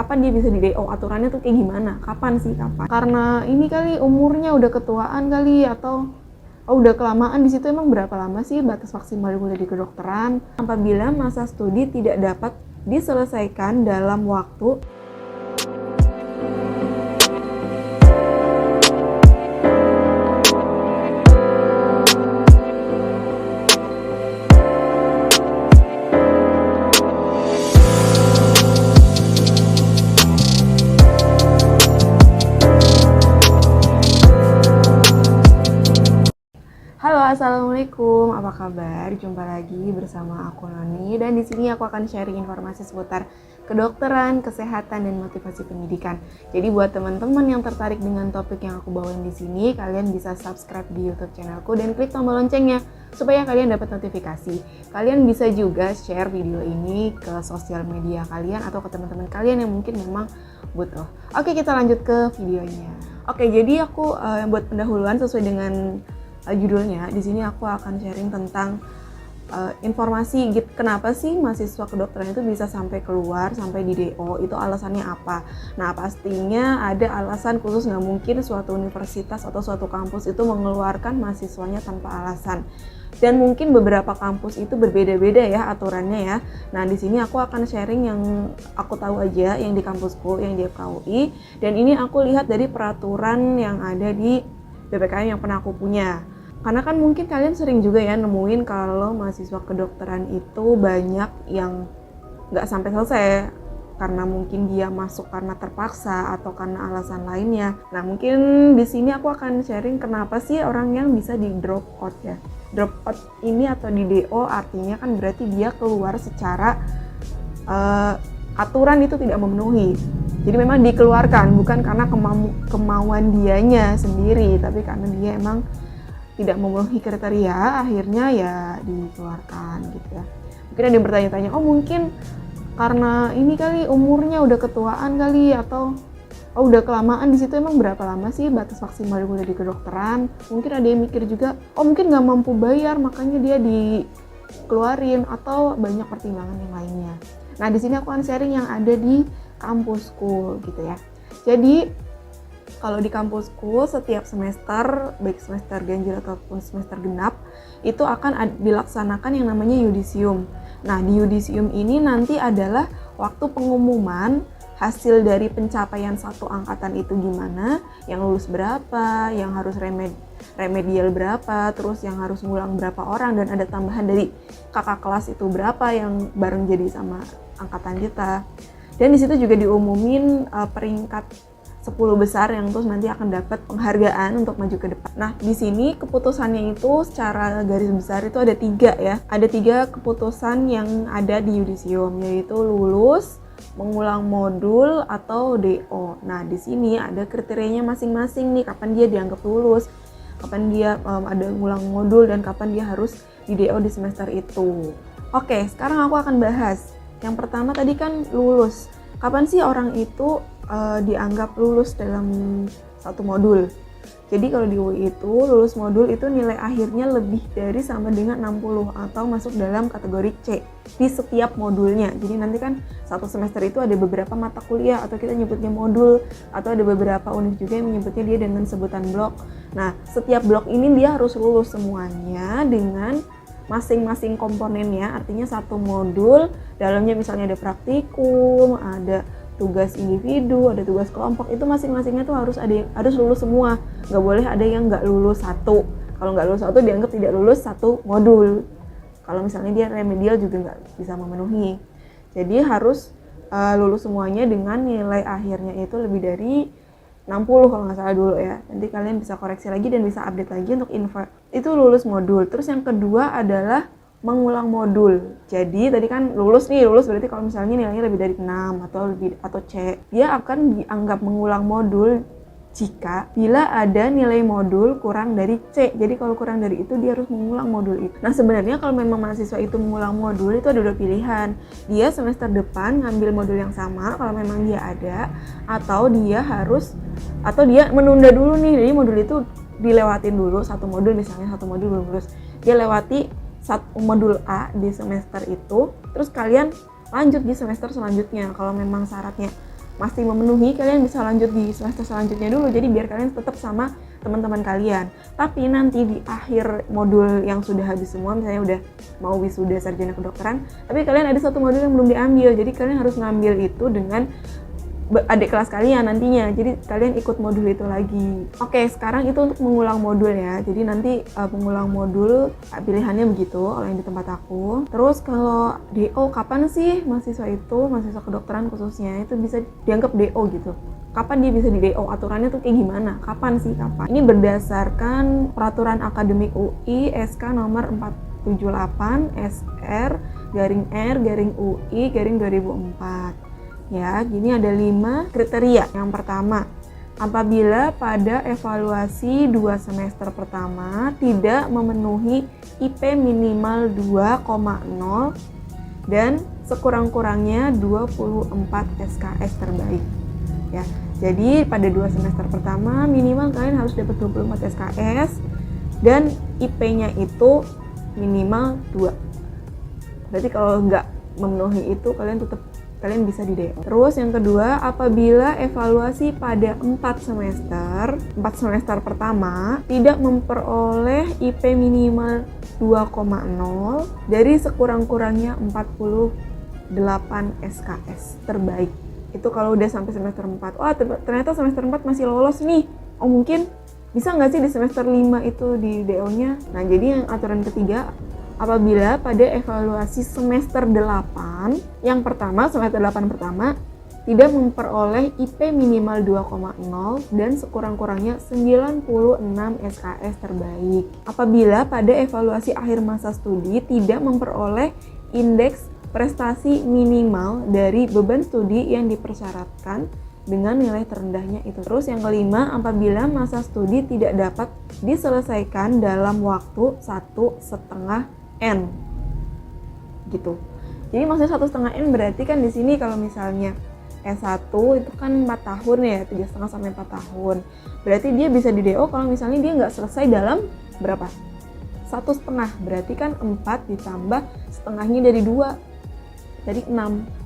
Kapan dia bisa di DO? Aturannya tuh kayak gimana? Kapan? Karena ini kali umurnya udah ketuaan kali, atau udah kelamaan di situ. Emang berapa lama sih batas maksimal kuliah di kedokteran? Apabila masa studi tidak dapat diselesaikan dalam waktu. Halo, assalamualaikum. Apa kabar? Jumpa lagi bersama aku Noni, dan di sini aku akan sharing informasi seputar kedokteran, kesehatan, dan motivasi pendidikan. Jadi buat teman-teman yang tertarik dengan topik yang aku bawain di sini, kalian bisa subscribe di YouTube channelku dan klik tombol loncengnya supaya kalian dapat notifikasi. Kalian bisa juga share video ini ke sosial media kalian atau ke teman-teman kalian yang mungkin memang butuh. Oke, kita lanjut ke videonya. Oke, jadi aku buat pendahuluan sesuai dengan judulnya. Di sini aku akan sharing tentang informasi kenapa sih mahasiswa kedokteran itu bisa sampai keluar, sampai di DO, itu alasannya apa. Nah, pastinya ada alasan khusus, nggak mungkin suatu universitas atau suatu kampus itu mengeluarkan mahasiswanya tanpa alasan. Dan mungkin beberapa kampus itu berbeda-beda ya aturannya ya. Nah, di sini aku akan sharing yang aku tahu aja, yang di kampusku, yang di FKUI, dan ini aku lihat dari peraturan yang ada di PPKM yang pernah aku punya. Karena kan mungkin kalian sering juga ya nemuin kalau mahasiswa kedokteran itu banyak yang nggak sampai selesai karena mungkin dia masuk karena terpaksa atau karena alasan lainnya. Nah, mungkin di sini aku akan sharing kenapa sih orang yang bisa di drop out ya. Drop out ini atau di DO artinya kan berarti dia keluar secara aturan itu tidak memenuhi. Jadi memang dikeluarkan bukan karena kemauan dianya sendiri, tapi karena dia emang tidak memenuhi kriteria, akhirnya ya dikeluarkan gitu ya. Mungkin ada yang bertanya-tanya, oh mungkin karena ini kali umurnya udah ketuaan kali, atau udah kelamaan di situ. Emang berapa lama sih batas maksimal kuliah di kedokteran? Mungkin ada yang mikir juga, oh mungkin nggak mampu bayar makanya dia dikeluarin, atau banyak pertimbangan yang lainnya. Nah, di sini aku akan sharing yang ada di kampusku gitu ya. Jadi kalau di kampusku setiap semester, baik semester ganjil ataupun semester genap, itu akan dilaksanakan yang namanya yudisium. Nah, di yudisium ini nanti adalah waktu pengumuman hasil dari pencapaian satu angkatan itu gimana, yang lulus berapa, yang harus remedial berapa, terus yang harus ngulang berapa orang, dan ada tambahan dari kakak kelas itu berapa yang bareng jadi sama angkatan kita. Dan di situ juga diumumin peringkat 10 besar yang terus nanti akan dapat penghargaan untuk maju ke depan. Nah, di sini keputusannya itu secara garis besar itu ada 3 ya. Ada 3 keputusan yang ada di yudisium, yaitu lulus, mengulang modul, atau DO. Nah, di sini ada kriterianya masing-masing nih, kapan dia dianggap lulus, kapan dia ada ngulang modul, dan kapan dia harus di DO di semester itu. Oke, sekarang aku akan bahas. Yang pertama tadi kan lulus. Kapan sih orang itu dianggap lulus dalam satu modul? Jadi kalau di UI itu lulus modul itu nilai akhirnya lebih dari sama dengan 60 atau masuk dalam kategori C di setiap modulnya. Jadi nanti kan satu semester itu ada beberapa mata kuliah atau kita nyebutnya modul, atau ada beberapa univ juga yang menyebutnya dia dengan sebutan blok. Nah, setiap blok ini dia harus lulus semuanya dengan masing-masing komponennya. Artinya satu modul dalamnya misalnya ada praktikum, ada tugas individu, ada tugas kelompok, itu masing-masingnya tuh harus lulus semua. Nggak boleh ada yang nggak lulus satu. Kalau nggak lulus satu dianggap tidak lulus satu modul. Kalau misalnya dia remedial juga nggak bisa memenuhi. Jadi harus lulus semuanya dengan nilai akhirnya itu lebih dari 60 kalau nggak salah dulu ya. Nanti kalian bisa koreksi lagi dan bisa update lagi untuk info. Itu lulus modul. Terus yang kedua adalah mengulang modul. Jadi tadi kan lulus berarti kalau misalnya nilainya lebih dari 6 atau C, dia akan dianggap mengulang modul jika bila ada nilai modul kurang dari C. Jadi kalau kurang dari itu dia harus mengulang modul itu. Nah, sebenarnya kalau memang mahasiswa itu mengulang modul itu ada 2 pilihan. Dia semester depan ngambil modul yang sama kalau memang dia ada, atau dia menunda dulu nih. Jadi modul itu dilewatin dulu, satu modul belum lulus, dia lewati modul A di semester itu, terus kalian lanjut di semester selanjutnya kalau memang syaratnya masih memenuhi, kalian bisa lanjut di semester selanjutnya dulu. Jadi biar kalian tetap sama teman-teman kalian. Tapi nanti di akhir modul yang sudah habis semua, misalnya udah mau wisuda sarjana kedokteran, tapi kalian ada satu modul yang belum diambil. Jadi kalian harus ngambil itu dengan adik kelas kalian nantinya, jadi kalian ikut modul itu lagi. Oke, sekarang itu untuk mengulang modul ya. Jadi nanti pengulang modul pilihannya begitu kalau yang di tempat aku. Terus kalau DO, kapan sih mahasiswa kedokteran khususnya itu bisa dianggap DO gitu? Kapan dia bisa di DO? Aturannya tuh kayak gimana? Kapan sih? Kapan? Ini berdasarkan peraturan akademik UI SK nomor 478 SR R UI 2004. Ya, gini ada 5 kriteria. Yang pertama, apabila pada evaluasi 2 semester pertama tidak memenuhi IP minimal 2,0 dan sekurang-kurangnya 24 SKS terbaik. Ya, jadi pada 2 semester pertama minimal kalian harus dapat 24 SKS dan IP-nya itu minimal 2. Berarti kalau nggak memenuhi itu kalian bisa di DO. Terus yang kedua, apabila evaluasi pada 4 semester pertama tidak memperoleh IP minimal 2,0 dari sekurang-kurangnya 48 SKS terbaik. Itu kalau udah sampai semester 4. Wah, ternyata semester 4 masih lolos nih. Oh, mungkin bisa nggak sih di semester 5 itu di DO-nya? Nah, jadi yang aturan ketiga, apabila pada evaluasi semester 8, yang pertama, semester 8 pertama, tidak memperoleh IP minimal 2,0 dan sekurang-kurangnya 96 SKS terbaik. Apabila pada evaluasi akhir masa studi tidak memperoleh indeks prestasi minimal dari beban studi yang dipersyaratkan dengan nilai terendahnya itu. Terus yang kelima, apabila masa studi tidak dapat diselesaikan dalam waktu 1,5 N gitu. Jadi maksudnya 1,5 N berarti kan di sini kalau misalnya S1 itu kan 4 tahun ya, 3,5 sampai 4 tahun. Berarti dia bisa di DO kalau misalnya dia nggak selesai dalam berapa? 1,5. Berarti kan 4 ditambah setengahnya dari 2. Jadi 6.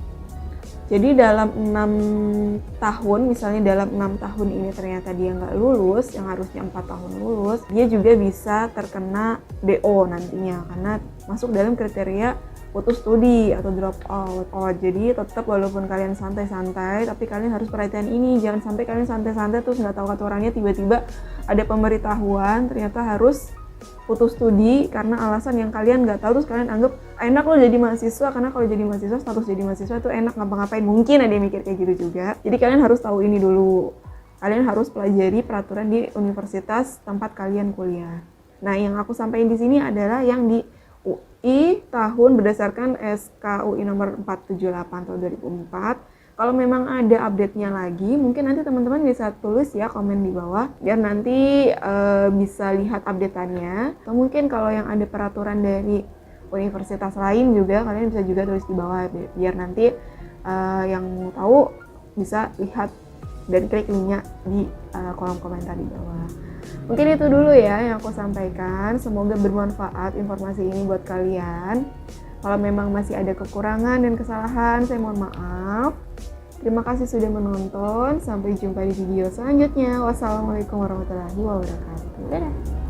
Jadi dalam 6 tahun, misalnya dalam 6 tahun ini ternyata dia nggak lulus, yang harusnya 4 tahun lulus, dia juga bisa terkena DO nantinya, karena masuk dalam kriteria putus studi atau drop out. Oh, jadi tetap walaupun kalian santai-santai, tapi kalian harus perhatian ini, jangan sampai kalian santai-santai terus nggak tahu aturannya, tiba-tiba ada pemberitahuan ternyata harus putus studi karena alasan yang kalian nggak tahu, terus kalian anggap enak lo jadi mahasiswa, karena kalau jadi mahasiswa, status jadi mahasiswa itu enak ngapa-ngapain, mungkin ada yang mikir kayak gitu juga. Jadi kalian harus tahu ini dulu, kalian harus pelajari peraturan di universitas tempat kalian kuliah. Nah, yang aku sampaikan di sini adalah yang di UI tahun berdasarkan SK UI nomor 478 tahun 2004. Kalau memang ada update-nya lagi, mungkin nanti teman-teman bisa tulis ya komen di bawah, biar nanti bisa lihat update-annya. Atau mungkin kalau yang ada peraturan dari universitas lain juga, kalian bisa juga tulis di bawah, biar nanti yang mau tahu bisa lihat dan klik linknya di kolom komentar di bawah. Mungkin itu dulu ya yang aku sampaikan, semoga bermanfaat informasi ini buat kalian. Kalau memang masih ada kekurangan dan kesalahan, saya mohon maaf. Terima kasih sudah menonton. Sampai jumpa di video selanjutnya. Wassalamualaikum warahmatullahi wabarakatuh. Dadah.